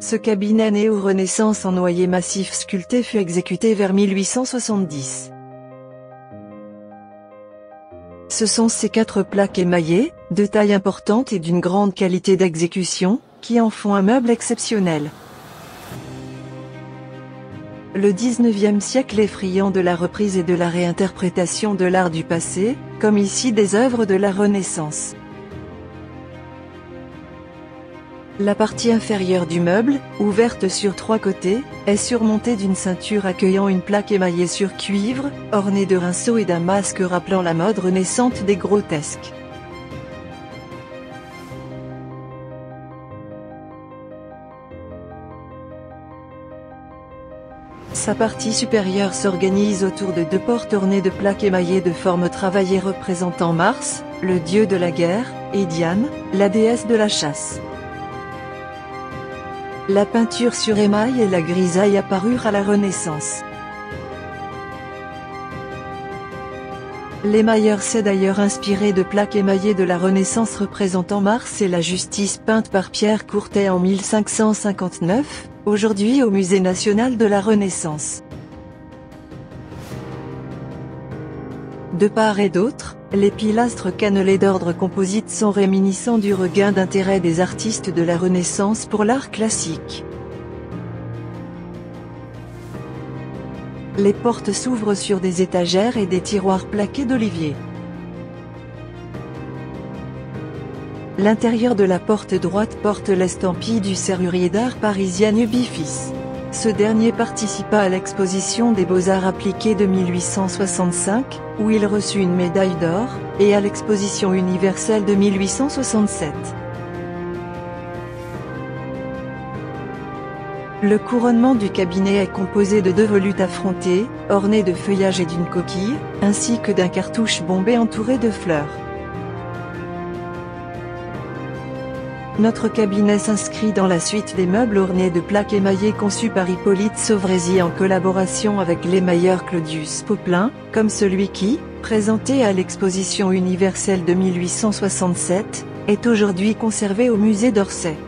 Ce cabinet néo-Renaissance en noyer massif sculpté fut exécuté vers 1870. Ce sont ces 4 plaques émaillées, de taille importante et d'une grande qualité d'exécution, qui en font un meuble exceptionnel. Le XIXe siècle est friand de la reprise et de la réinterprétation de l'art du passé, comme ici des œuvres de la Renaissance. La partie inférieure du meuble, ouverte sur 3 côtés, est surmontée d'une ceinture accueillant une plaque émaillée sur cuivre, ornée de rinceaux et d'un masque rappelant la mode renaissante des grotesques. Sa partie supérieure s'organise autour de 2 portes ornées de plaques émaillées de formes travaillées représentant Mars, le dieu de la guerre, et Diane, la déesse de la chasse. La peinture sur émail et la grisaille apparurent à la Renaissance. L'émailleur s'est d'ailleurs inspiré de plaques émaillées de la Renaissance représentant Mars et la justice peinte par Pierre Courtet en 1559, aujourd'hui au Musée national de la Renaissance. De part et d'autre, les pilastres cannelés d'ordre composite sont réminiscents du regain d'intérêt des artistes de la Renaissance pour l'art classique. Les portes s'ouvrent sur des étagères et des tiroirs plaqués d'olivier. L'intérieur de la porte droite porte l'estampille du serrurier d'art parisien Ubi-Fils. Ce dernier participa à l'exposition des Beaux-Arts appliqués de 1865, où il reçut une médaille d'or, et à l'exposition universelle de 1867. Le couronnement du cabinet est composé de 2 volutes affrontées, ornées de feuillages et d'une coquille, ainsi que d'un cartouche bombé entouré de fleurs. Notre cabinet s'inscrit dans la suite des meubles ornés de plaques émaillées conçus par Hippolyte Sauvrésy en collaboration avec l'émailleur Claudius Poplin, comme celui qui, présenté à l'exposition universelle de 1867, est aujourd'hui conservé au musée d'Orsay.